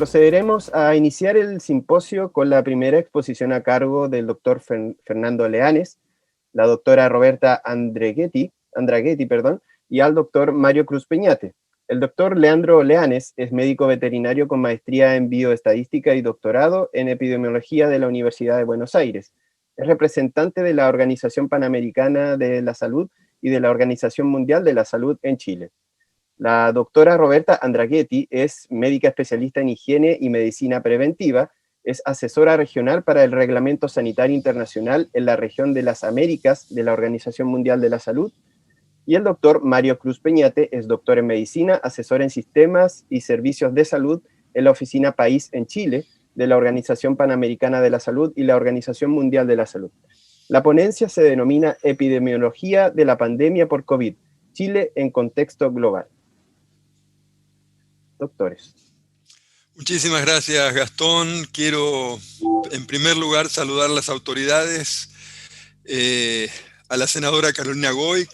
Procederemos a iniciar el simposio con la primera exposición a cargo del doctor Fernando Leanes, la doctora Roberta Andraghetti, y al doctor Mario Cruz Peñate. El doctor Leandro Leanes es médico veterinario con maestría en bioestadística y doctorado en epidemiología de la Universidad de Buenos Aires. Es representante de la Organización Panamericana de la Salud y de la Organización Mundial de la Salud en Chile. La doctora Roberta Andraghetti es médica especialista en higiene y medicina preventiva, es asesora regional para el Reglamento Sanitario Internacional en la región de las Américas de la Organización Mundial de la Salud, y el doctor Mario Cruz Peñate es doctor en medicina, asesor en sistemas y servicios de salud en la Oficina País en Chile de la Organización Panamericana de la Salud y la Organización Mundial de la Salud. La ponencia se denomina Epidemiología de la pandemia por COVID, Chile en contexto global. Doctores. Muchísimas gracias, Gastón. Quiero, en primer lugar, saludar a las autoridades, a la senadora Carolina Goik.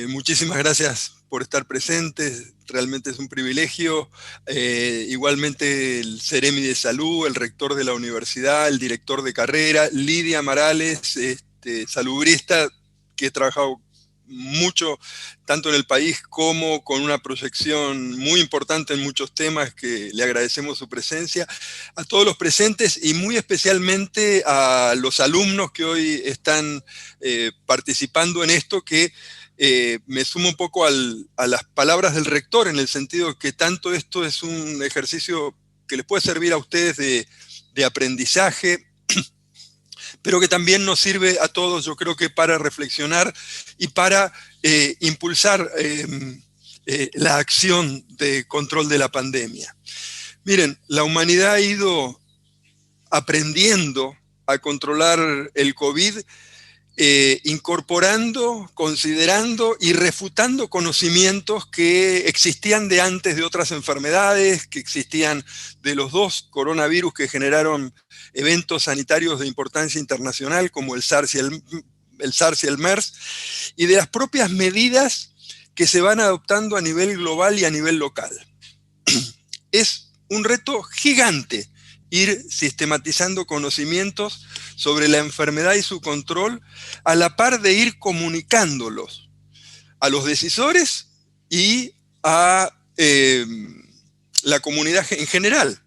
Muchísimas gracias por estar presentes, realmente es un privilegio. Igualmente el Ceremi de Salud, el rector de la universidad, el director de carrera, Lidia Morales, salubrista, que he trabajado mucho, tanto en el país como con una proyección muy importante en muchos temas, que le agradecemos su presencia, a todos los presentes y muy especialmente a los alumnos que hoy están participando en esto, que me sumo un poco a las palabras del rector, en el sentido que tanto esto es un ejercicio que les puede servir a ustedes de aprendizaje, pero que también nos sirve a todos, yo creo que para reflexionar y para impulsar la acción de control de la pandemia. Miren, la humanidad ha ido aprendiendo a controlar el COVID, incorporando, considerando y refutando conocimientos que existían de antes de otras enfermedades, que existían de los dos coronavirus que generaron eventos sanitarios de importancia internacional, como el SARS y el MERS, y de las propias medidas que se van adoptando a nivel global y a nivel local. Es un reto gigante ir sistematizando conocimientos sobre la enfermedad y su control, a la par de ir comunicándolos a los decisores y a la comunidad en general.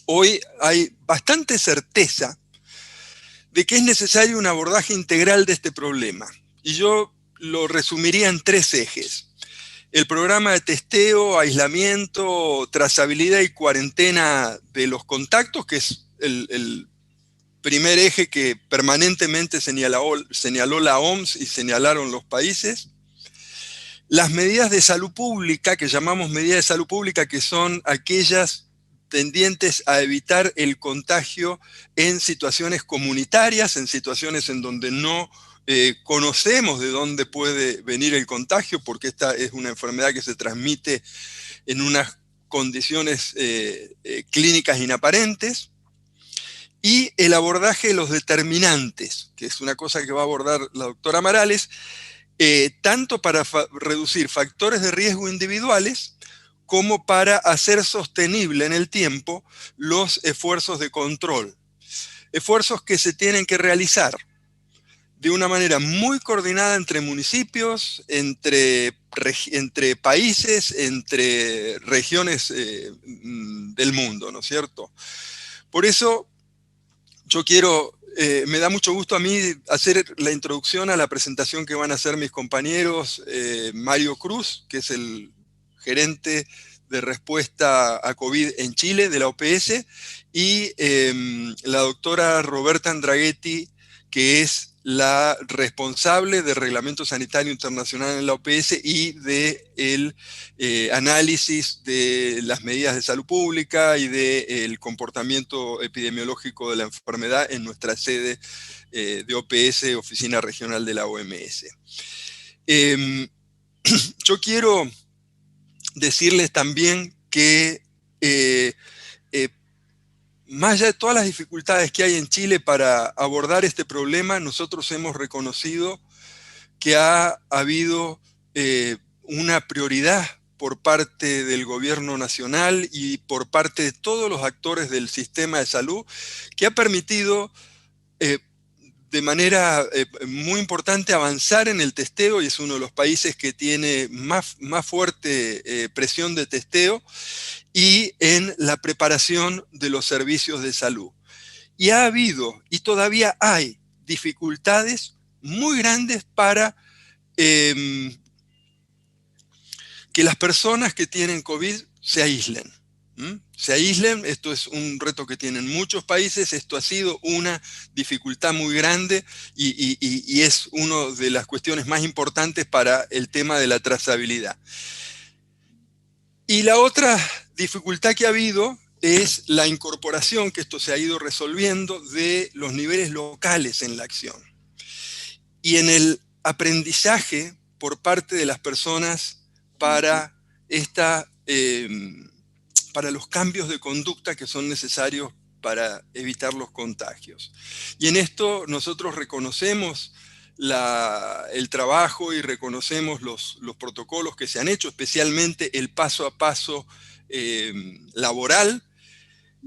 Hoy hay bastante certeza de que es necesario un abordaje integral de este problema, y yo lo resumiría en 3 ejes. El programa de testeo, aislamiento, trazabilidad y cuarentena de los contactos, que es el primer eje que permanentemente señaló la OMS y señalaron los países. Las medidas de salud pública, que llamamos medidas de salud pública, que son aquellas tendientes a evitar el contagio en situaciones comunitarias, en situaciones en donde no conocemos de dónde puede venir el contagio, porque esta es una enfermedad que se transmite en unas condiciones clínicas inaparentes. Y el abordaje de los determinantes, que es una cosa que va a abordar la doctora Morales, tanto para reducir factores de riesgo individuales, como para hacer sostenible en el tiempo los esfuerzos de control. Esfuerzos que se tienen que realizar de una manera muy coordinada entre municipios, entre países, entre regiones del mundo, ¿no es cierto? Por eso yo quiero, me da mucho gusto a mí hacer la introducción a la presentación que van a hacer mis compañeros, Mario Cruz, que es el gerente de respuesta a COVID en Chile, de la OPS, y la doctora Roberta Andraghetti, que es la responsable del Reglamento Sanitario Internacional en la OPS y del análisis de las medidas de salud pública y del comportamiento epidemiológico de la enfermedad en nuestra sede de OPS, Oficina Regional de la OMS. Yo quiero decirles también que más allá de todas las dificultades que hay en Chile para abordar este problema, nosotros hemos reconocido que ha habido una prioridad por parte del gobierno nacional y por parte de todos los actores del sistema de salud, que ha permitido de manera muy importante avanzar en el testeo, y es uno de los países que tiene más fuerte presión de testeo, y en la preparación de los servicios de salud. Y ha habido, y todavía hay, dificultades muy grandes para que las personas que tienen COVID se aíslen. Se aíslen, esto es un reto que tienen muchos países, esto ha sido una dificultad muy grande y es una de las cuestiones más importantes para el tema de la trazabilidad. Y la otra dificultad que ha habido es la incorporación, que esto se ha ido resolviendo, de los niveles locales en la acción. Y en el aprendizaje por parte de las personas para para los cambios de conducta que son necesarios para evitar los contagios. Y en esto nosotros reconocemos el trabajo y reconocemos los protocolos que se han hecho, especialmente el paso a paso laboral,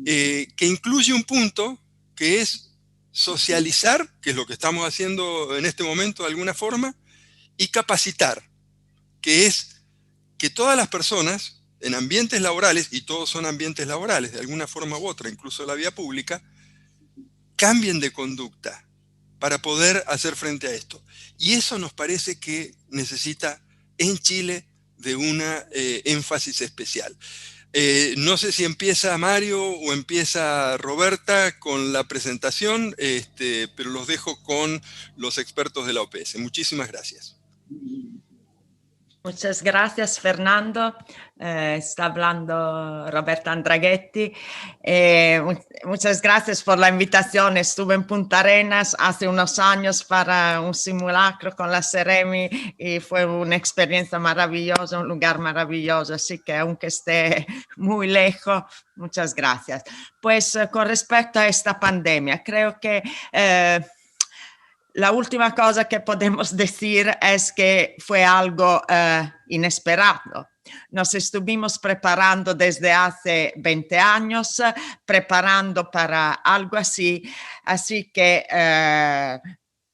que incluye un punto que es socializar, que es lo que estamos haciendo en este momento de alguna forma, y capacitar, que es que todas las personas en ambientes laborales, y todos son ambientes laborales de alguna forma u otra, incluso la vía pública, cambien de conducta para poder hacer frente a esto. Y eso nos parece que necesita en Chile de una énfasis especial. No sé si empieza Mario o empieza Roberta con la presentación, pero los dejo con los expertos de la OPS. Muchísimas gracias. Muchas gracias, Fernando. Está hablando Roberta Andraghetti. Muchas gracias por la invitación. Estuve en Punta Arenas hace unos años para un simulacro con la Ceremi y fue una experiencia maravillosa, un lugar maravilloso. Así que aunque esté muy lejos, muchas gracias. Pues con respecto a esta pandemia, creo que la última cosa que podemos decir es que fue algo inesperado. Nos estuvimos preparando desde hace 20 años, preparando para algo así. Así que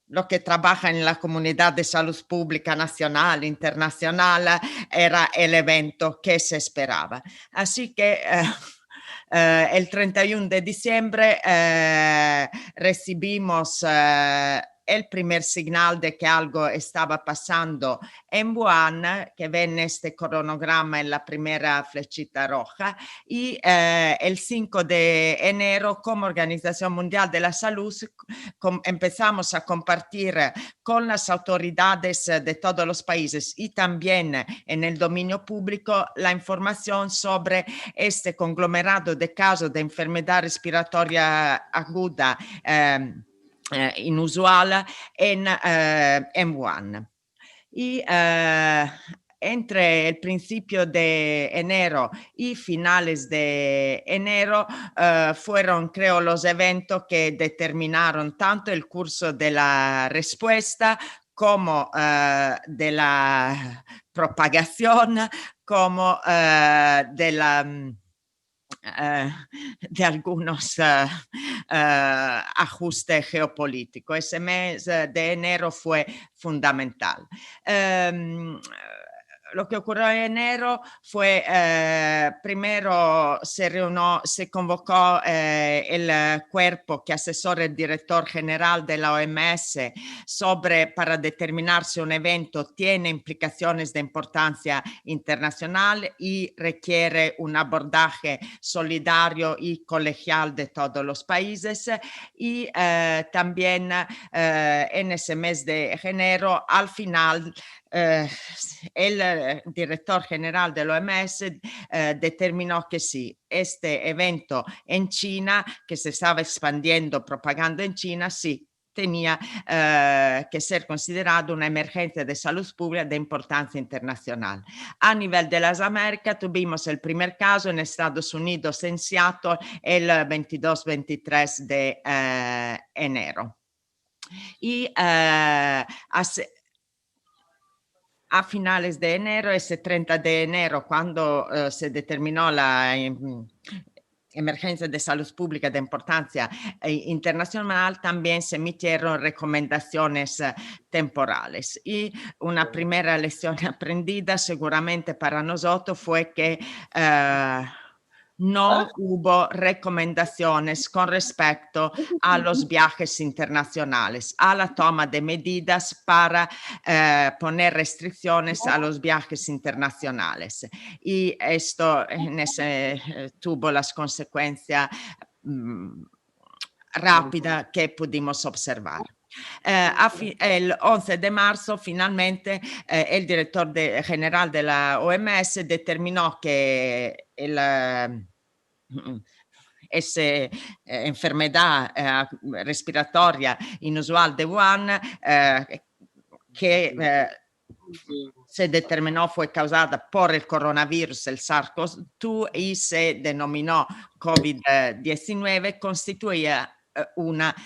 lo que trabaja en la comunidad de salud pública nacional, internacional, era el evento que se esperaba. Así que el 31 de diciembre recibimos el primer señal de que algo estaba pasando en Wuhan, que ve en este cronograma en la primera flechita roja, y el 5 de enero, como Organización Mundial de la Salud, empezamos a compartir con las autoridades de todos los países y también en el dominio público la información sobre este conglomerado de casos de enfermedad respiratoria aguda inusual en Wuhan. Y entre el principio de enero y finales de enero fueron, creo, los eventos que determinaron tanto el curso de la respuesta como de la propagación, como de algunos ajustes geopolíticos. Ese mes de enero fue fundamental. Lo que ocurrió en enero fue, primero se convocó el cuerpo que asesora el director general de la OMS para determinar si un evento tiene implicaciones de importancia internacional y requiere un abordaje solidario y colegial de todos los países. Y también en ese mes de enero, al final, el director general de la OMS determinó que sí, este evento en China, que se estaba expandiendo, propagando en China, sí, tenía que ser considerado una emergencia de salud pública de importancia internacional. A nivel de las Américas tuvimos el primer caso en Estados Unidos, en Seattle, el 22-23 de enero. Y a finales de enero, ese 30 de enero, cuando se determinó la emergencia de salud pública de importancia internacional, también se emitieron recomendaciones temporales. Y una primera lección aprendida seguramente para nosotros fue que no hubo recomendaciones con respecto a los viajes internacionales, a la toma de medidas para poner restricciones a los viajes internacionales. Y esto tuvo las consecuencias rápidas que pudimos observar. El 11 de marzo finalmente el director general de la OMS determinó que esa enfermedad respiratoria inusual de Wuhan que se determinó fue causada por el coronavirus, el SARS-CoV-2, y se denominó COVID-19, constituía una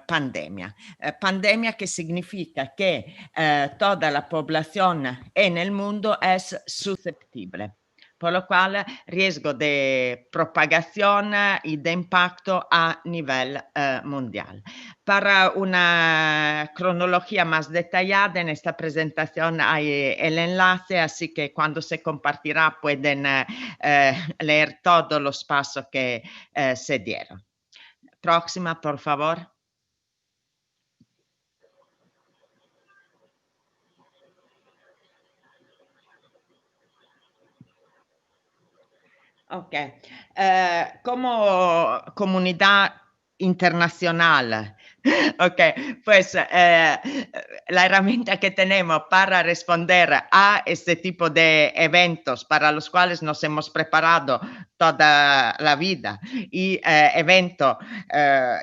pandemia. Pandemia que significa que toda la población en el mundo es susceptible, por lo cual riesgo de propagación y de impacto a nivel mundial. Para una cronología más detallada en esta presentación hay el enlace, así que cuando se compartirá pueden leer todos los pasos que se dieron. Próxima, por favor. Ok. Como comunidad internacional, ok, pues la herramienta que tenemos para responder a este tipo de eventos para los cuales nos hemos preparado toda la vida y evento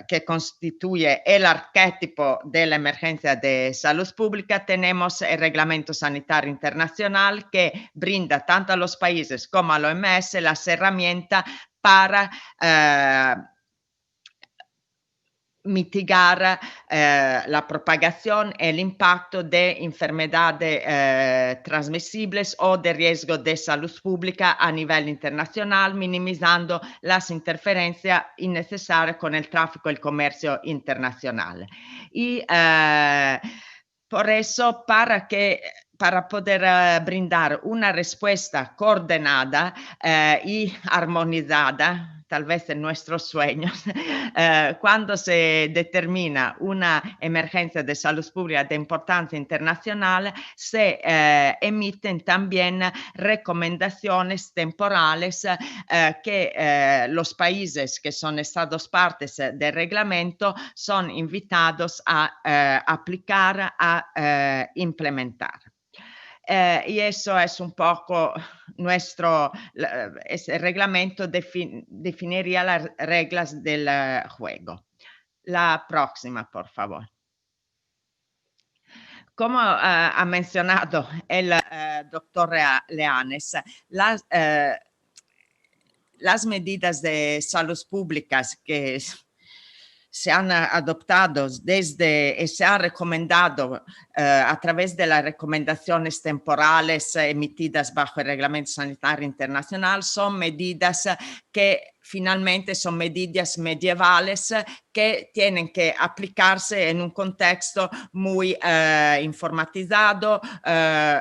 que constituye el arquetipo de la emergencia de salud pública, tenemos el Reglamento Sanitario Internacional que brinda tanto a los países como a la OMS las herramientas para mitigar la propagación y el impacto de enfermedades transmisibles o de riesgo de salud pública a nivel internacional, minimizando las interferencias innecesarias con el tráfico y el comercio internacional. Y por eso, para poder brindar una respuesta coordinada y armonizada, tal vez en nuestros sueños, cuando se determina una emergencia de salud pública de importancia internacional, se emiten también recomendaciones temporales que los países que son estados partes del reglamento son invitados a aplicar, a implementar. Y eso es un poco ese reglamento definiría las reglas del juego. La próxima, por favor. Como ha mencionado el doctor Leanes, las medidas de salud públicas que se han adoptado y se han recomendado a través de las recomendaciones temporales emitidas bajo el Reglamento Sanitario Internacional son medidas que finalmente son medidas medievales que tienen que aplicarse en un contexto muy informatizado,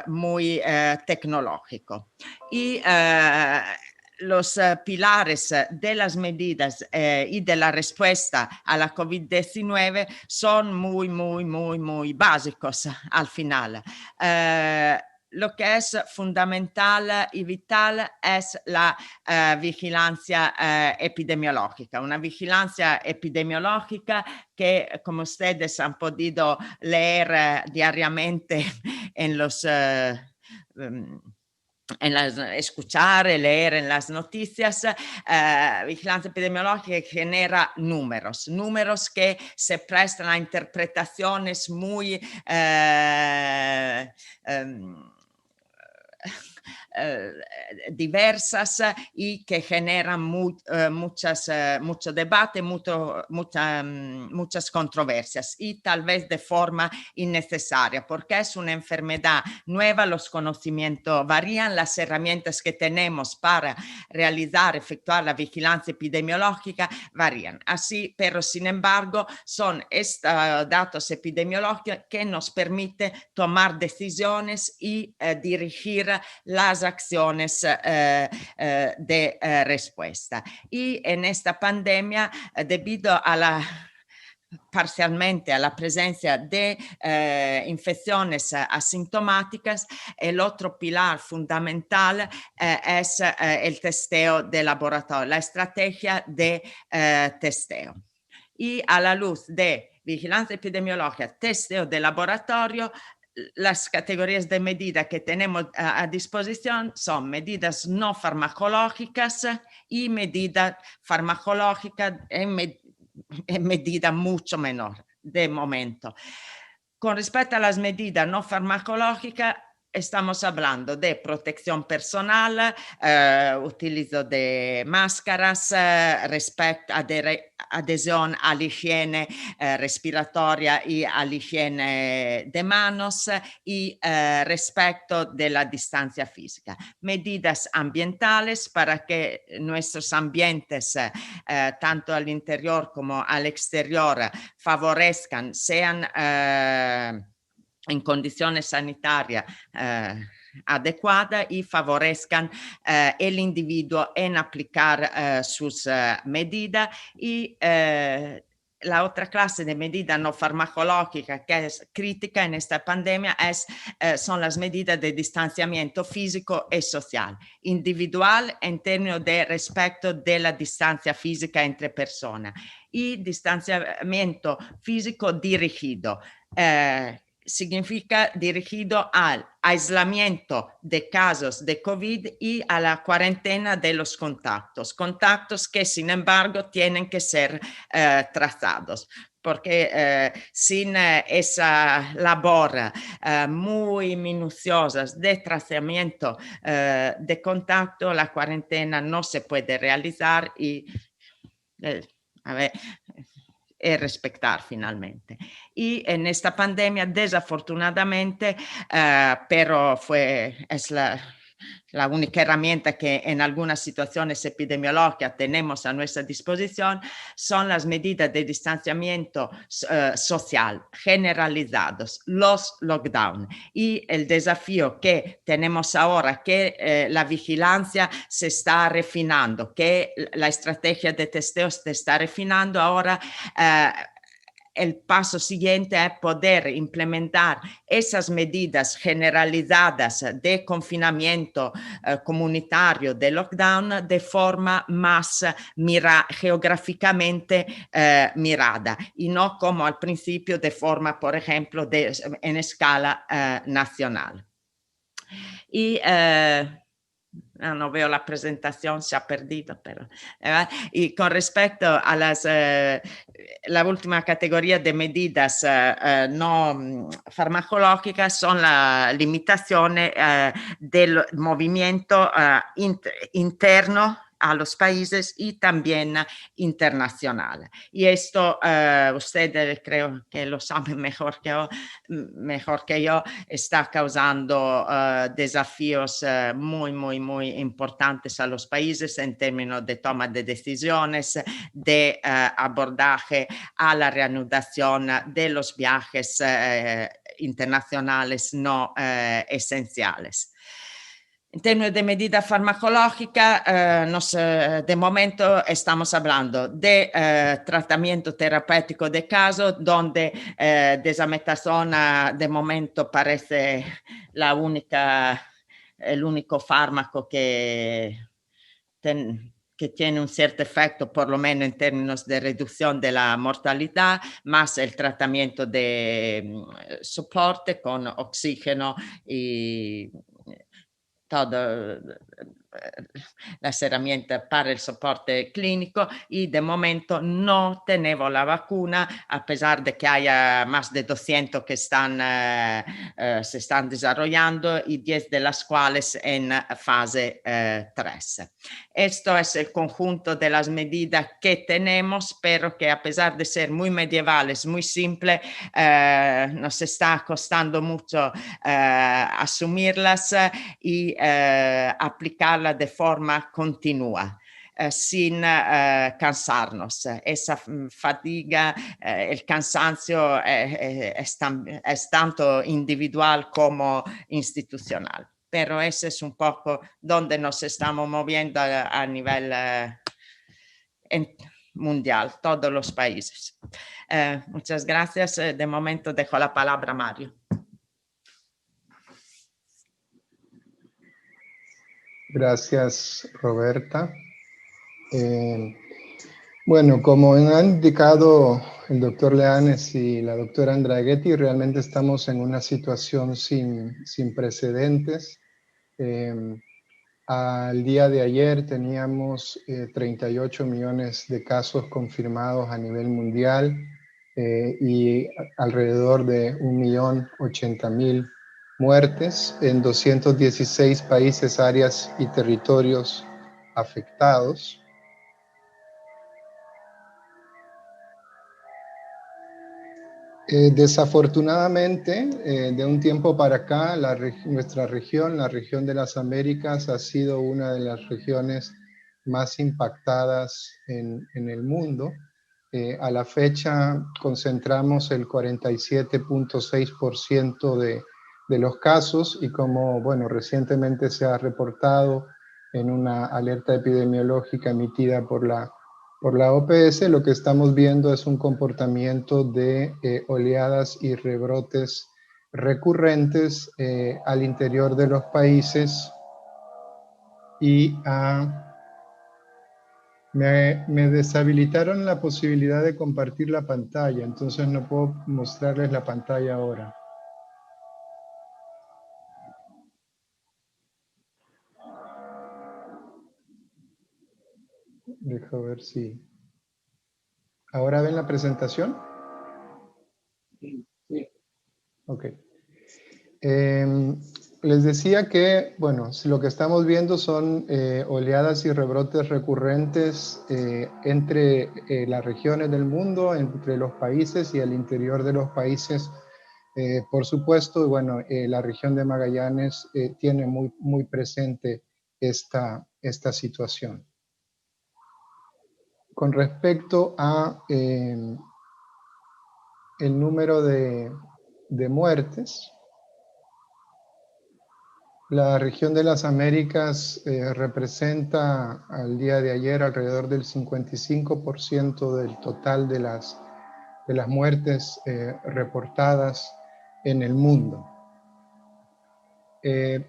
muy tecnológico. Y los pilares de las medidas y de la respuesta a la COVID-19 son muy básicos al final. Lo que es fundamental y vital es la vigilancia epidemiológica, una vigilancia epidemiológica que, como ustedes han podido leer diariamente en los escuchar y leer en las noticias, vigilancia epidemiológica genera números que se prestan a interpretaciones muy diversas y que generan mucho debate, muchas controversias y tal vez de forma innecesaria, porque es una enfermedad nueva, los conocimientos varían, las herramientas que tenemos para efectuar la vigilancia epidemiológica varían. Así, pero sin embargo, son estos datos epidemiológicos que nos permiten tomar decisiones y dirigir las acciones de respuesta. Y en esta pandemia, debido parcialmente a la presencia de infecciones asintomáticas, el otro pilar fundamental es el testeo de laboratorio, la estrategia de testeo. Y a la luz de vigilancia epidemiológica, testeo de laboratorio, las categorías de medidas que tenemos a disposición son medidas no farmacológicas y medidas farmacológicas en medida mucho menor de momento. Con respecto a las medidas no farmacológicas, estamos hablando de protección personal, utilizo de máscaras, adhesión a la higiene respiratoria y a la higiene de manos y respecto de la distancia física. Medidas ambientales para que nuestros ambientes, tanto al interior como al exterior, favorezcan, sean en condiciones sanitarias adecuadas y favorezcan el individuo en aplicar sus medidas y la otra clase de medida no farmacológica que es crítica en esta pandemia son las medidas de distanciamiento físico y social, individual en términos de respeto de la distancia física entre personas y distanciamiento físico dirigido. Significa dirigido al aislamiento de casos de COVID y a la cuarentena de los contactos que sin embargo tienen que ser trazados, porque sin esa labor muy minuciosa de trazamiento de contacto, la cuarentena no se puede realizar y respetar finalmente. Y en esta pandemia, desafortunadamente, pero es la única herramienta que en algunas situaciones epidemiológicas tenemos a nuestra disposición, son las medidas de distanciamiento social generalizados, los lockdown. Y el desafío que tenemos ahora, que la vigilancia se está refinando, que la estrategia de testeo se está refinando ahora, el paso siguiente es poder implementar esas medidas generalizadas de confinamiento comunitario, de lockdown, de forma más geográficamente mirada y no como al principio de forma, por ejemplo, en escala nacional. Y no veo la presentación, se ha perdido, pero y con respecto a la última categoría de medidas no farmacológicas son las limitaciones del movimiento interno a los países y también internacional. Y esto ustedes creo que lo saben mejor que yo, está causando desafíos muy importantes a los países en términos de toma de decisiones, de abordaje a la reanudación de los viajes internacionales no esenciales. En términos de medida farmacológica, de momento estamos hablando de tratamiento terapéutico de caso, donde desametasona de momento parece el único fármaco que tiene un cierto efecto, por lo menos en términos de reducción de la mortalidad, más el tratamiento de soporte con oxígeno y todo las herramientas para el soporte clínico, y de momento no tenemos la vacuna, a pesar de que haya más de 200 que se están desarrollando y 10 de las cuales en fase 3. Esto es el conjunto de las medidas que tenemos, pero que a pesar de ser muy medievales, muy simples, nos está costando mucho asumirlas y aplicarlas de forma continua. Sin cansarnos. Esa fatiga, el cansancio es tanto individual como institucional. Pero ese es un poco donde nos estamos moviendo a nivel mundial, todos los países. Muchas gracias. De momento dejo la palabra a Mario. Gracias, Roberta. Bueno, como han indicado el doctor Leanes y la doctora Andraghetti, realmente estamos en una situación sin precedentes. Al día de ayer teníamos 38 millones de casos confirmados a nivel mundial y alrededor de 1.080.000 muertes en 216 países, áreas y territorios afectados. Desafortunadamente, de un tiempo para acá, nuestra región, la región de las Américas, ha sido una de las regiones más impactadas en el mundo. A la fecha concentramos el 47.6% de los casos, y como bueno, recientemente se ha reportado en una alerta epidemiológica emitida por la OPS, lo que estamos viendo es un comportamiento de oleadas y rebrotes recurrentes al interior de los países, y me deshabilitaron la posibilidad de compartir la pantalla, entonces no puedo mostrarles la pantalla ahora. Dejo ver si... ¿Ahora ven la presentación? Sí. Ok. Les decía que, bueno, lo que estamos viendo son oleadas y rebrotes recurrentes entre las regiones del mundo, entre los países y al interior de los países. Por supuesto, bueno, la región de Magallanes tiene muy presente esta situación. Con respecto a el número de muertes, la región de las Américas representa al día de ayer alrededor del 55% del total de las muertes reportadas en el mundo.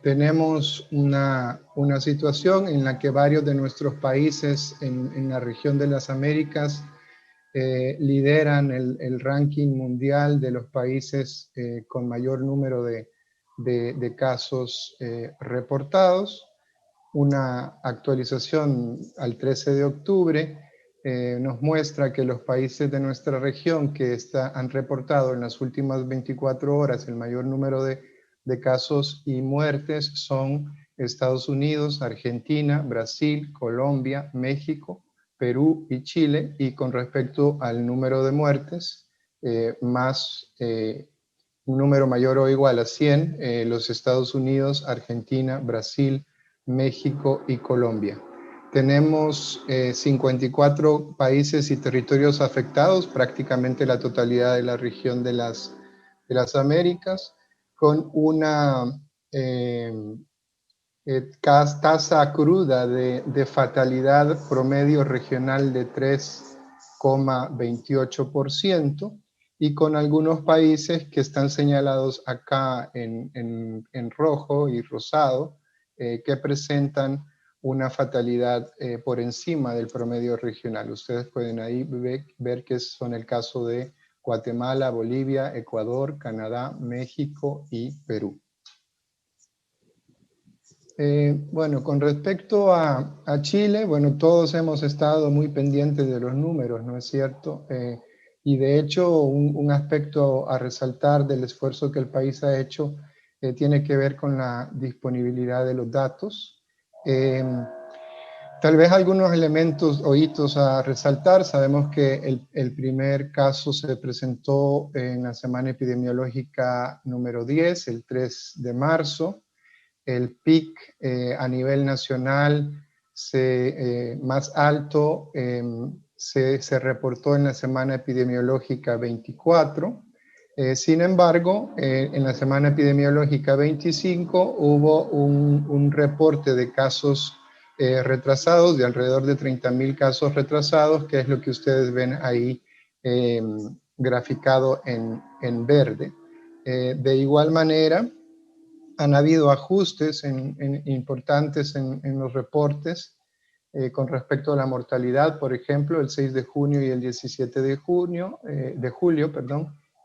Tenemos una situación en la que varios de nuestros países en la región de las Américas lideran el ranking mundial de los países con mayor número de casos reportados. Una actualización al 13 de octubre nos muestra que los países de nuestra región que han reportado en las últimas 24 horas el mayor número de casos y muertes son Estados Unidos, Argentina, Brasil, Colombia, México, Perú y Chile. Y con respecto al número de muertes, un número mayor o igual a 100, los Estados Unidos, Argentina, Brasil, México y Colombia. Tenemos 54 países y territorios afectados, prácticamente la totalidad de la región de las Américas, con una tasa cruda de fatalidad promedio regional de 3,28%, y con algunos países que están señalados acá en rojo y rosado, que presentan una fatalidad por encima del promedio regional. Ustedes pueden ahí ver que son el caso de Guatemala, Bolivia, Ecuador, Canadá, México y Perú. Bueno, con respecto a Chile, bueno, todos hemos estado muy pendientes de los números, ¿no es cierto? Y de hecho, un aspecto a resaltar del esfuerzo que el país ha hecho tiene que ver con la disponibilidad de los datos. Tal vez algunos elementos o hitos a resaltar. Sabemos que el primer caso se presentó en la semana epidemiológica número 10, el 3 de marzo. El pic a nivel nacional más alto se reportó en la semana epidemiológica 24. Sin embargo, en la semana epidemiológica 25 hubo un reporte de casos retrasados, de alrededor de 30.000 casos retrasados, que es lo que ustedes ven ahí graficado en verde. De igual manera, han habido ajustes importantes en los reportes con respecto a la mortalidad, por ejemplo, el 6 de junio y el 17 de julio,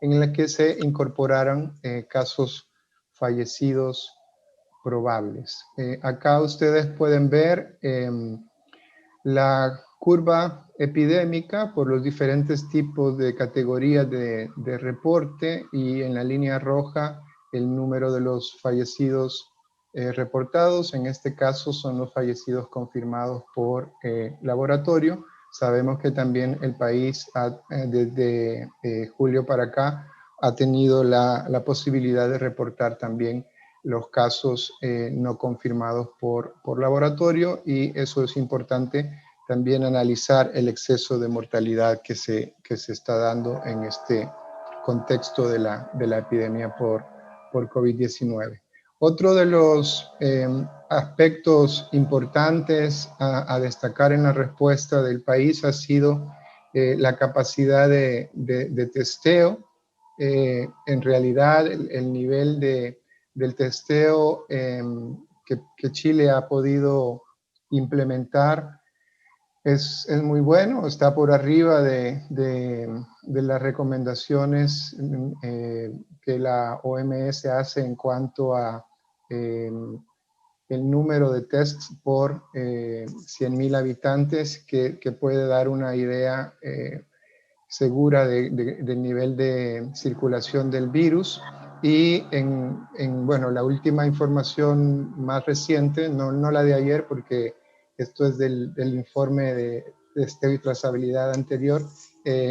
en la que se incorporaron casos fallecidos probables. Acá ustedes pueden ver la curva epidémica por los diferentes tipos de categorías de reporte, y en la línea roja el número de los fallecidos reportados. En este caso son los fallecidos confirmados por laboratorio. Sabemos que también el país desde julio para acá ha tenido la posibilidad de reportar también los casos no confirmados por laboratorio, y eso es importante también analizar el exceso de mortalidad que se está dando en este contexto de la epidemia por COVID-19. Otro de los aspectos importantes a destacar en la respuesta del país ha sido la capacidad de testeo. En realidad, el nivel del testeo que Chile ha podido implementar es muy bueno, está por arriba de las recomendaciones que la OMS hace en cuanto a el número de tests por 100.000 habitantes, que puede dar una idea segura del nivel de circulación del virus. Y bueno, la última información más reciente, no la de ayer, porque esto es del informe de testeo y trazabilidad anterior,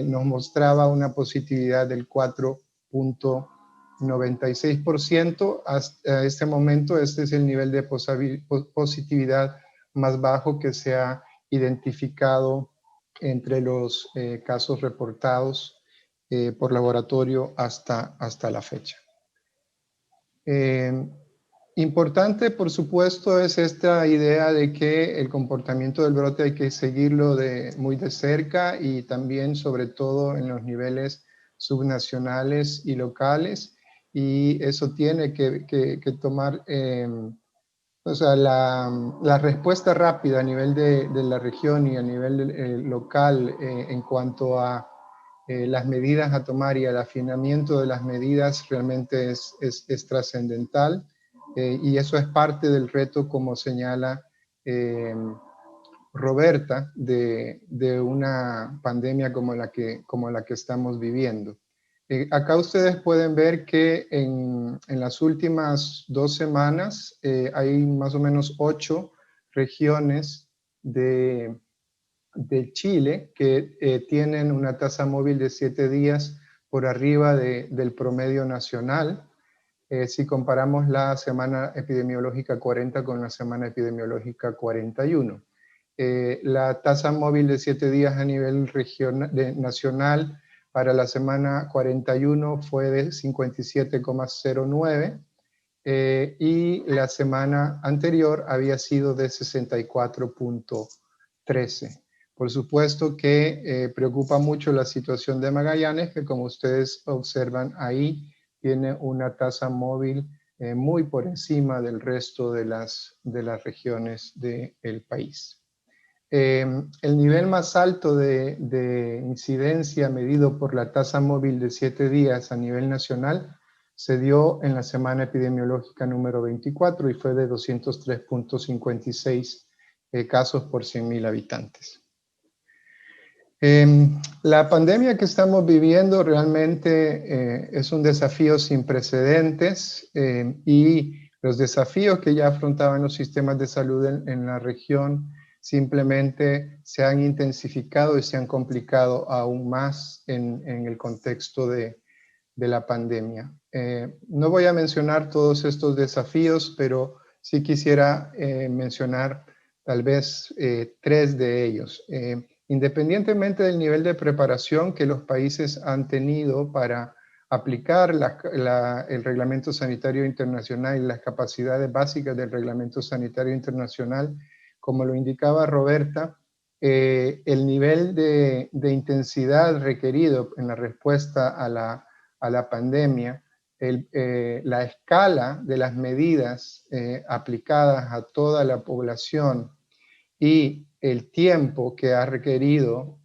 nos mostraba una positividad del 4.96%. Hasta este momento, este es el nivel de positividad más bajo que se ha identificado entre los casos reportados por laboratorio hasta la fecha. Importante, por supuesto, es esta idea de que el comportamiento del brote hay que seguirlo muy de cerca, y también, sobre todo, en los niveles subnacionales y locales, y eso tiene que tomar o sea, la respuesta rápida a nivel de la región y a nivel local en cuanto a las medidas a tomar y al afinamiento de las medidas realmente es trascendental, y eso es parte del reto, como señala Roberta, de una pandemia como la que estamos viviendo. Acá ustedes pueden ver que en las últimas 2 semanas hay más o menos 8 regiones de Chile que tienen una tasa móvil de 7 días por arriba del promedio nacional. Si comparamos la semana epidemiológica 40 con la semana epidemiológica 41. La tasa móvil de 7 días a nivel nacional para la semana 41 fue de 57,09 y la semana anterior había sido de 64,13. Por supuesto que preocupa mucho la situación de Magallanes, que como ustedes observan ahí, tiene una tasa móvil muy por encima del resto de las regiones del país. El nivel más alto de incidencia medido por la tasa móvil de 7 días a nivel nacional se dio en la semana epidemiológica número 24 y fue de 203.56 casos por 100.000 habitantes. La pandemia que estamos viviendo realmente es un desafío sin precedentes y los desafíos que ya afrontaban los sistemas de salud en la región simplemente se han intensificado y se han complicado aún más en el contexto de la pandemia. No voy a mencionar todos estos desafíos, pero sí quisiera mencionar tal vez 3 de ellos. Independientemente del nivel de preparación que los países han tenido para aplicar el Reglamento Sanitario Internacional y las capacidades básicas del Reglamento Sanitario Internacional, como lo indicaba Roberta, el nivel de intensidad requerido en la respuesta a la pandemia, la escala de las medidas aplicadas a toda la población y el tiempo que ha requerido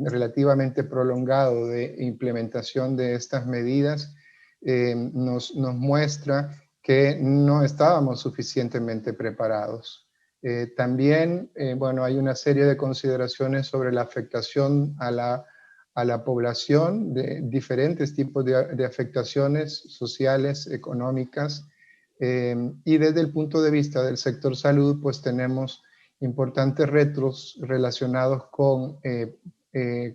relativamente prolongado de implementación de estas medidas nos muestra que no estábamos suficientemente preparados. También, bueno, hay una serie de consideraciones sobre la afectación a la población, de diferentes tipos de afectaciones sociales, económicas, y desde el punto de vista del sector salud, pues tenemos importantes retos relacionados con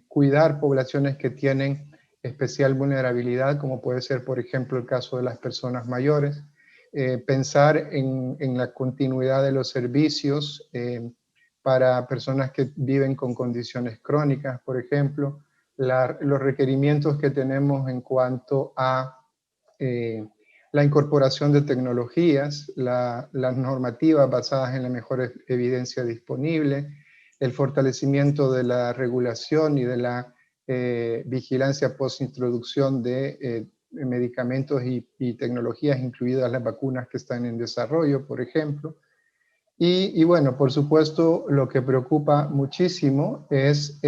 cuidar poblaciones que tienen especial vulnerabilidad, como puede ser, por ejemplo, el caso de las personas mayores, pensar en la continuidad de los servicios para personas que viven con condiciones crónicas, por ejemplo, los requerimientos que tenemos en cuanto a la incorporación de tecnologías, las normativas basadas en la mejor evidencia disponible, el fortalecimiento de la regulación y de la vigilancia post-introducción de medicamentos y tecnologías, incluidas las vacunas que están en desarrollo, por ejemplo. Y bueno, por supuesto, lo que preocupa muchísimo es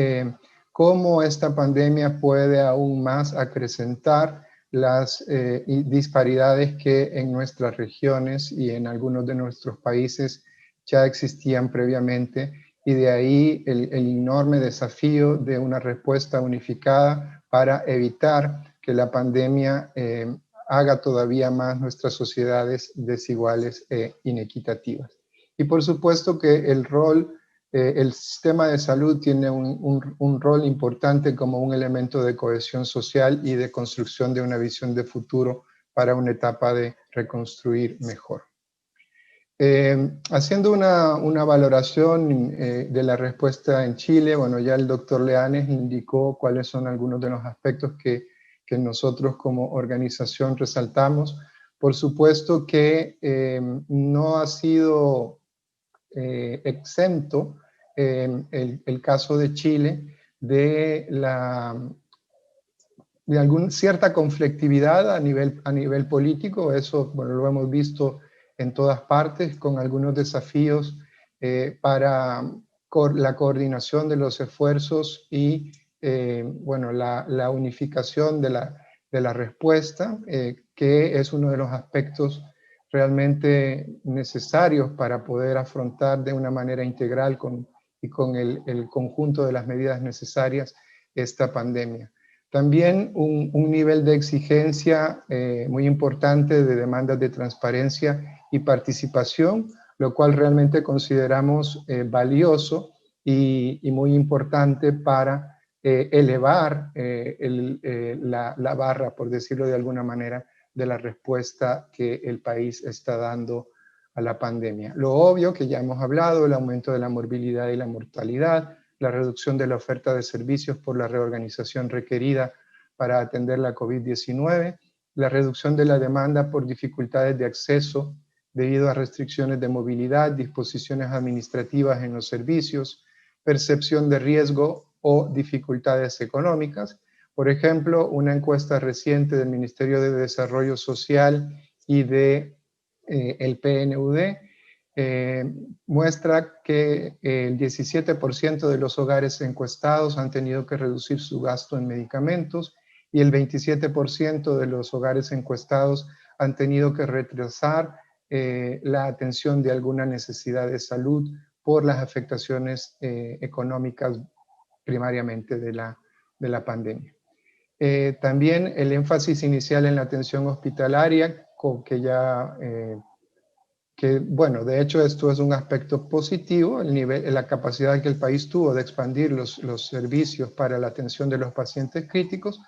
cómo esta pandemia puede aún más acrecentar las disparidades que en nuestras regiones y en algunos de nuestros países ya existían previamente, y de ahí el enorme desafío de una respuesta unificada para evitar que la pandemia haga todavía más nuestras sociedades desiguales e inequitativas. Y por supuesto que el sistema de salud tiene un rol importante como un elemento de cohesión social y de construcción de una visión de futuro para una etapa de reconstruir mejor. Haciendo una valoración de la respuesta en Chile, bueno, ya el doctor Leanes indicó cuáles son algunos de los aspectos que nosotros como organización resaltamos. Por supuesto que no ha sido exento el caso de Chile de alguna cierta conflictividad a nivel político. Eso, bueno, lo hemos visto en todas partes, con algunos desafíos para la coordinación de los esfuerzos y bueno, la unificación de la respuesta, que es uno de los aspectos realmente necesarios para poder afrontar de una manera integral y con el conjunto de las medidas necesarias esta pandemia. También un nivel de exigencia muy importante de demandas de transparencia y participación, lo cual realmente consideramos valioso y muy importante para elevar la barra, por decirlo de alguna manera, de la respuesta que el país está dando a la pandemia. Lo obvio que ya hemos hablado, el aumento de la morbilidad y la mortalidad, la reducción de la oferta de servicios por la reorganización requerida para atender la COVID-19, la reducción de la demanda por dificultades de acceso debido a restricciones de movilidad, disposiciones administrativas en los servicios, percepción de riesgo o dificultades económicas. Por ejemplo, una encuesta reciente del Ministerio de Desarrollo Social y de el PNUD muestra que el 17% de los hogares encuestados han tenido que reducir su gasto en medicamentos y el 27% de los hogares encuestados han tenido que retrasar la atención de alguna necesidad de salud por las afectaciones económicas primariamente de la pandemia. También el énfasis inicial en la atención hospitalaria, bueno, de hecho esto es un aspecto positivo, la capacidad que el país tuvo de expandir los servicios para la atención de los pacientes críticos,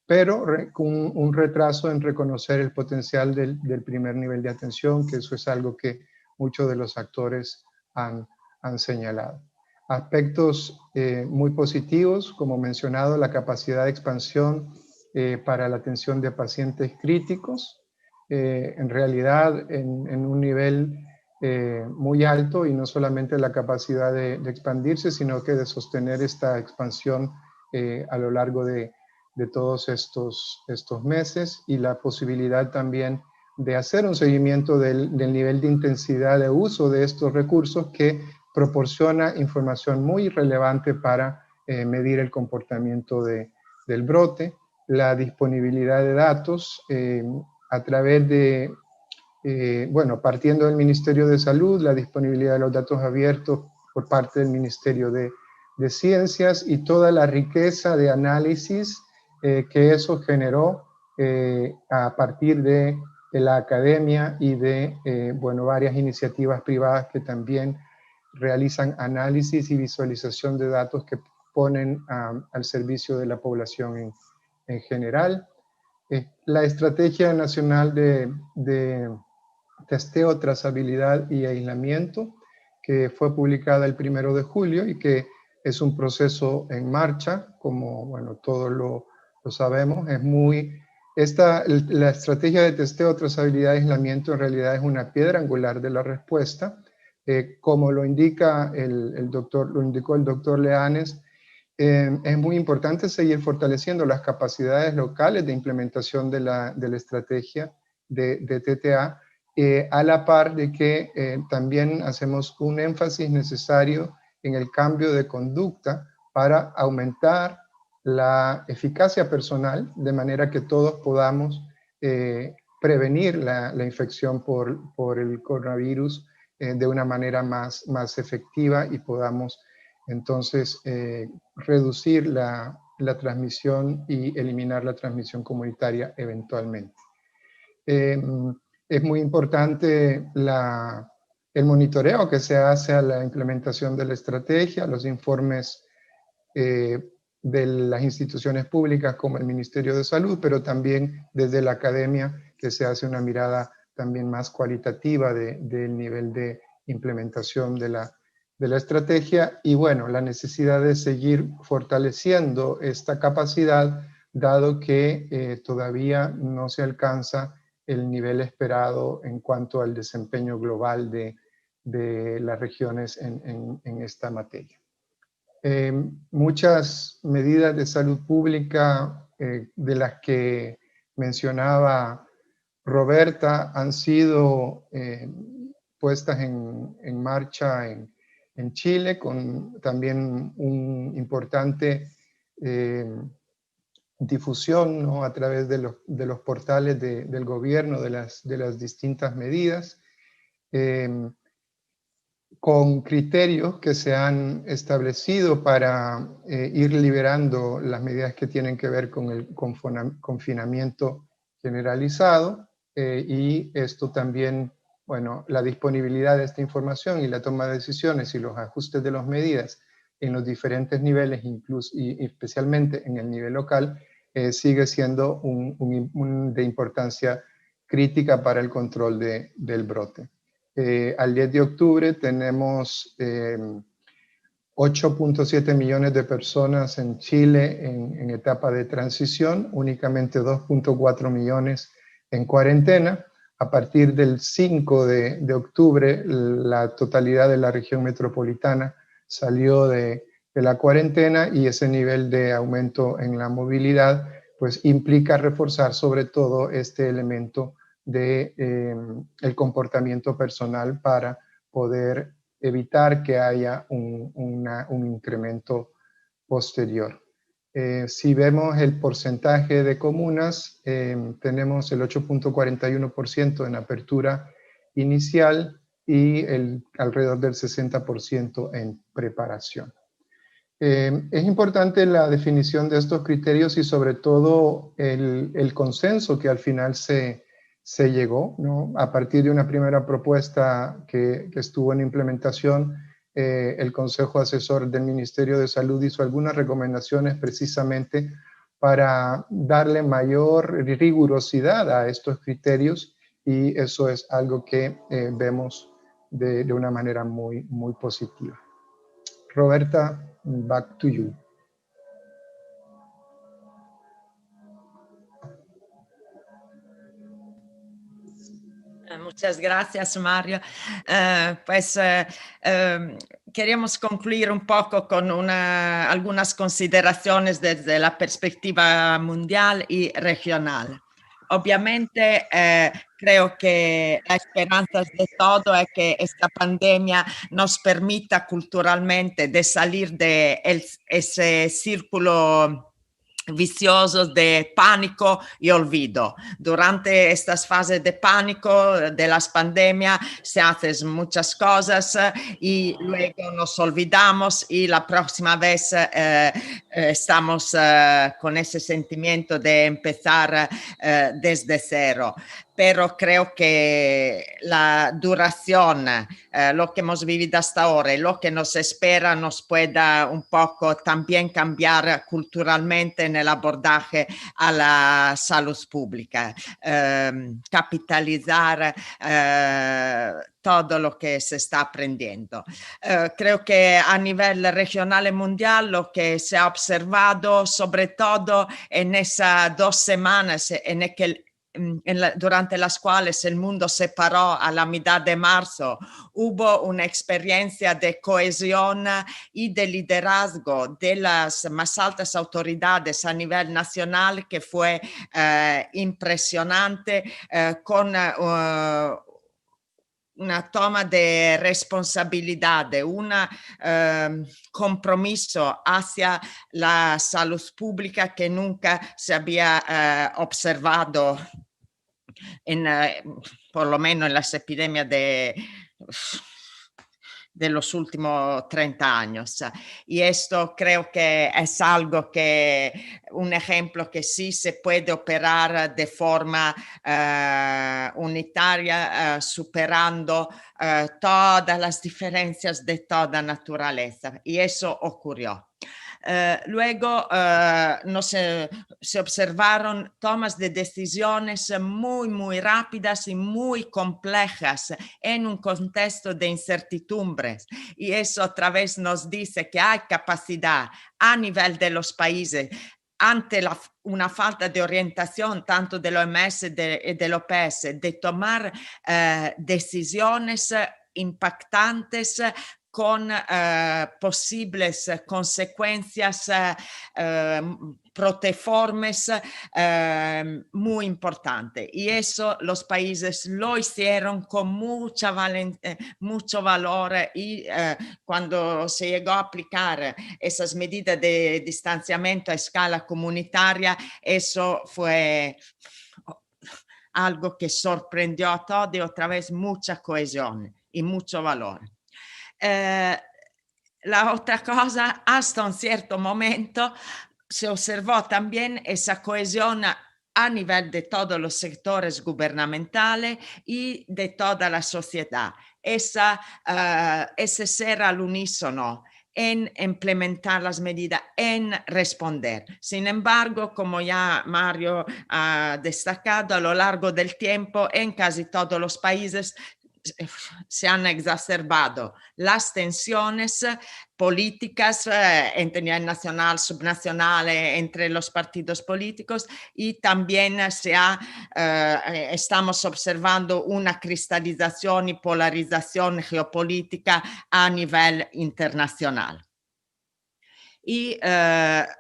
pero con un retraso en reconocer el potencial del primer nivel de atención, que eso es algo que muchos de los actores han señalado. Aspectos muy positivos, como mencionado, la capacidad de expansión para la atención de pacientes críticos, en realidad en un nivel muy alto, y no solamente la capacidad de expandirse, sino que de sostener esta expansión a lo largo de todos estos meses, y la posibilidad también de hacer un seguimiento del nivel de intensidad de uso de estos recursos, que proporciona información muy relevante para medir el comportamiento del brote, la disponibilidad de datos a través de, bueno, partiendo del Ministerio de Salud, la disponibilidad de los datos abiertos por parte del Ministerio de Ciencias, y toda la riqueza de análisis que eso generó a partir de la academia y de, bueno, varias iniciativas privadas que también realizan análisis y visualización de datos que ponen al servicio de la población en general. La Estrategia Nacional de Testeo, Trazabilidad y Aislamiento, que fue publicada el 1 de julio y que es un proceso en marcha, como bueno, todos lo sabemos. La estrategia de testeo, trazabilidad y aislamiento en realidad es una piedra angular de la respuesta. Como lo indicó el doctor Leanes, es muy importante seguir fortaleciendo las capacidades locales de implementación de la estrategia de TTA, a la par de que también hacemos un énfasis necesario en el cambio de conducta para aumentar la eficacia personal, de manera que todos podamos prevenir la infección por el coronavirus de una manera más efectiva, y podamos entonces reducir la transmisión y eliminar la transmisión comunitaria eventualmente. Es muy importante el monitoreo que se hace a la implementación de la estrategia, los informes de las instituciones públicas como el Ministerio de Salud, pero también desde la academia, que se hace una mirada también más cualitativa del nivel de implementación de la estrategia, y bueno, la necesidad de seguir fortaleciendo esta capacidad, dado que todavía no se alcanza el nivel esperado en cuanto al desempeño global de las regiones en esta materia. Muchas medidas de salud pública de las que mencionaba Roberta han sido puestas en marcha en Chile, con también un importante difusión, ¿no?, a través de los portales del gobierno de las distintas medidas, con criterios que se han establecido para ir liberando las medidas que tienen que ver con el confinamiento generalizado, y esto también, bueno, la disponibilidad de esta información y la toma de decisiones y los ajustes de las medidas en los diferentes niveles, incluso y especialmente en el nivel local, sigue siendo de importancia crítica para el control del brote. Al 10 de octubre tenemos 8.7 millones de personas en Chile en etapa de transición, únicamente 2.4 millones en cuarentena. A partir del 5 de octubre, la totalidad de la región metropolitana salió de la cuarentena, y ese nivel de aumento en la movilidad pues implica reforzar sobre todo este elemento de el comportamiento personal para poder evitar que haya un incremento posterior. Si vemos el porcentaje de comunas, tenemos el 8.41% en apertura inicial y alrededor del 60% en preparación. Es importante la definición de estos criterios y sobre todo el consenso que al final se llegó, ¿no? A partir de una primera propuesta que estuvo en implementación, el Consejo Asesor del Ministerio de Salud hizo algunas recomendaciones precisamente para darle mayor rigurosidad a estos criterios, y eso es algo que vemos de una manera muy, muy positiva. Roberta, back to you. Muchas gracias, Mario. Queríamos concluir un poco con algunas consideraciones desde la perspectiva mundial y regional. Obviamente, creo que la esperanza de todo es que esta pandemia nos permita culturalmente de salir de ese círculo viciosos de pánico y olvido. Durante estas fases de pánico de las pandemias se hacen muchas cosas y luego nos olvidamos y la próxima vez estamos con ese sentimiento de empezar desde cero. Pero creo que la duración, lo que hemos vivido hasta ahora y lo que nos espera nos pueda un poco también cambiar culturalmente en el abordaje a la salud pública, capitalizar todo lo que se está aprendiendo. Creo que a nivel regional y mundial lo que se ha observado, sobre todo en esas 2 semanas durante las cuales el mundo se paró a la mitad de marzo, hubo una experiencia de cohesión y de liderazgo de las más altas autoridades a nivel nacional que fue impresionante, con una toma de responsabilidad, un compromiso hacia la salud pública que nunca se había observado por lo menos en las epidemias de los últimos 30 años. Y esto creo que es algo un ejemplo que sí se puede operar de forma unitaria, superando todas las diferencias de toda naturaleza. Y eso ocurrió. Luego se observaron tomas de decisiones muy, muy rápidas y muy complejas en un contexto de incertidumbres, y eso otra vez nos dice que hay capacidad a nivel de los países ante una falta de orientación tanto de la OMS y del OPS de tomar decisiones impactantes con posibles consecuencias proteformes muy importantes. Y eso los países lo hicieron con mucho valor, y cuando se llegó a aplicar esas medidas de distanciamiento a escala comunitaria, eso fue algo que sorprendió a todos, y otra vez mucha cohesión y mucho valor. La otra cosa, hasta un cierto momento se observó también esa cohesión a nivel de todos los sectores gubernamentales y de toda la sociedad. Ese ser al unísono en implementar las medidas, en responder. Sin embargo, como ya Mario ha destacado, a lo largo del tiempo, en casi todos los países se han exacerbado las tensiones políticas entre nivel nacional, subnacional, entre los partidos políticos, y también estamos observando una cristalización y polarización geopolítica a nivel internacional. Y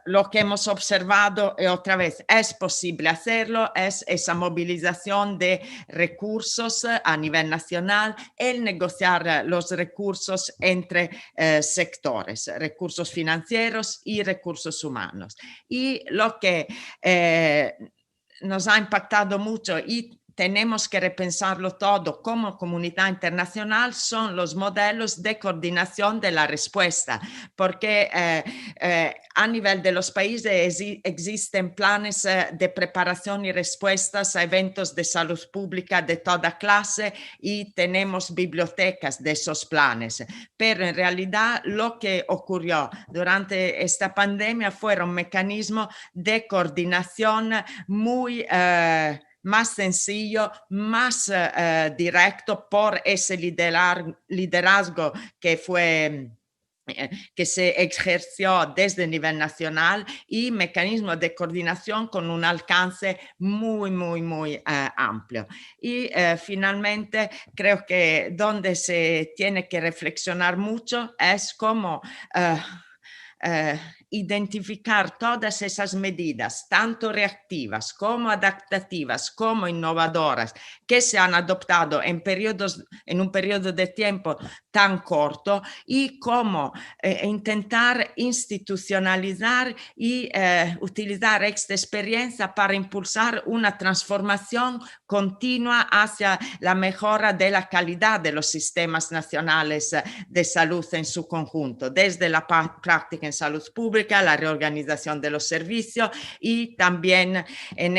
lo que hemos observado, y otra vez, es posible hacerlo, es esa movilización de recursos a nivel nacional, el negociar los recursos entre sectores, recursos financieros y recursos humanos. Y lo que nos ha impactado mucho y tenemos que repensarlo todo como comunidad internacional son los modelos de coordinación de la respuesta, porque a nivel de los países existen planes de preparación y respuestas a eventos de salud pública de toda clase y tenemos bibliotecas de esos planes, pero en realidad lo que ocurrió durante esta pandemia fueron mecanismos de coordinación muy más sencillo, más directo por ese liderazgo que se ejerció desde el nivel nacional y mecanismos de coordinación con un alcance muy amplio. Y finalmente creo que donde se tiene que reflexionar mucho es cómo identificar todas esas medidas, tanto reactivas como adaptativas, como innovadoras, que se han adoptado en un periodo de tiempo tan corto y cómo intentar institucionalizar y utilizar esta experiencia para impulsar una transformación continua hacia la mejora de la calidad de los sistemas nacionales de salud en su conjunto, desde la práctica en salud pública, la reorganización de los servicios y también en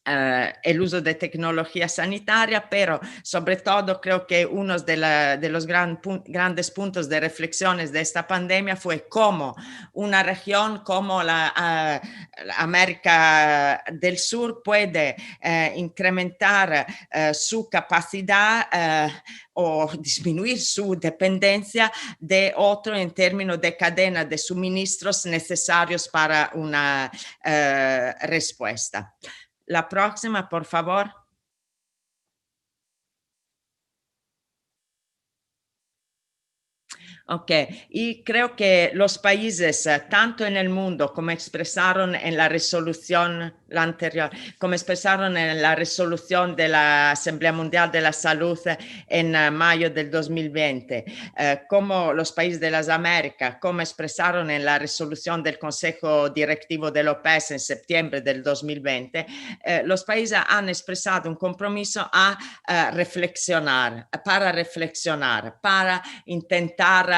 el uso de tecnología sanitaria, pero sobre todo creo que uno de los grandes puntos de reflexiones de esta pandemia fue cómo una región como la América del Sur puede incrementar su capacidad o disminuir su dependencia de otro en términos de cadena de suministros necesarios para una respuesta. La próxima, por favor. Ok, y creo que los países, tanto en el mundo como expresaron en la resolución anterior, como expresaron en la resolución de la Asamblea Mundial de la Salud en mayo del 2020, como los países de las Américas, como expresaron en la resolución del Consejo Directivo de la OPS en septiembre del 2020, los países han expresado un compromiso a reflexionar, para intentar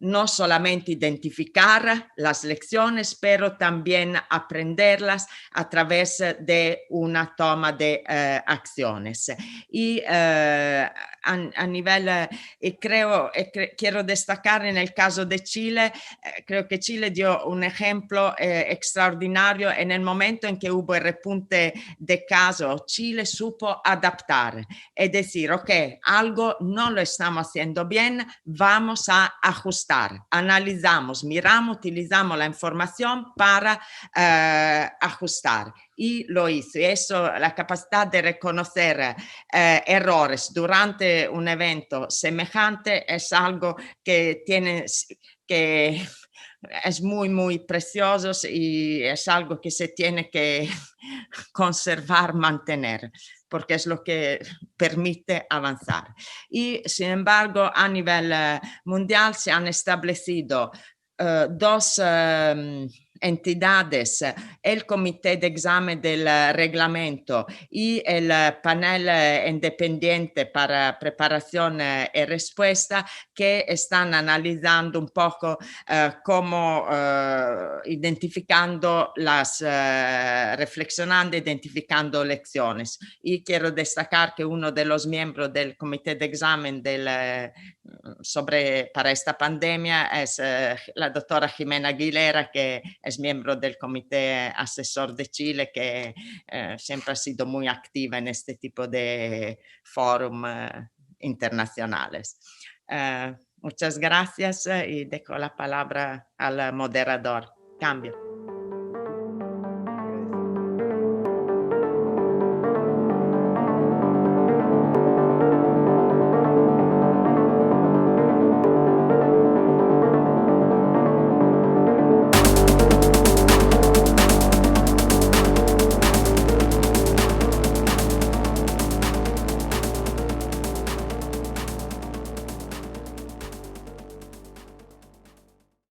no solamente identificar las lecciones, pero también aprenderlas a través de una toma de acciones. Y a nivel, quiero destacar en el caso de Chile, creo que Chile dio un ejemplo extraordinario en el momento en que hubo el repunte de casos. Chile supo adaptar, es decir, ok, algo no lo estamos haciendo bien, vamos a ajustar. Analizamos, miramos, utilizamos la información para ajustar y lo hizo. Y eso, la capacidad de reconocer errores durante un evento semejante es algo que es muy precioso y es algo que se tiene que conservar, mantener, porque es lo que permite avanzar. Y sin embargo, a nivel mundial se han establecido dos entidades, el Comité de Examen del Reglamento y el Panel Independiente para Preparación y Respuesta, que están analizando un poco cómo reflexionando, identificando lecciones. Y quiero destacar que uno de los miembros del Comité de Examen para esta pandemia es la doctora Jimena Aguilera, que es miembro del Comité Asesor de Chile, que siempre ha sido muy activa en este tipo de fórum internacionales. Muchas gracias y dejo la palabra al moderador. Cambio.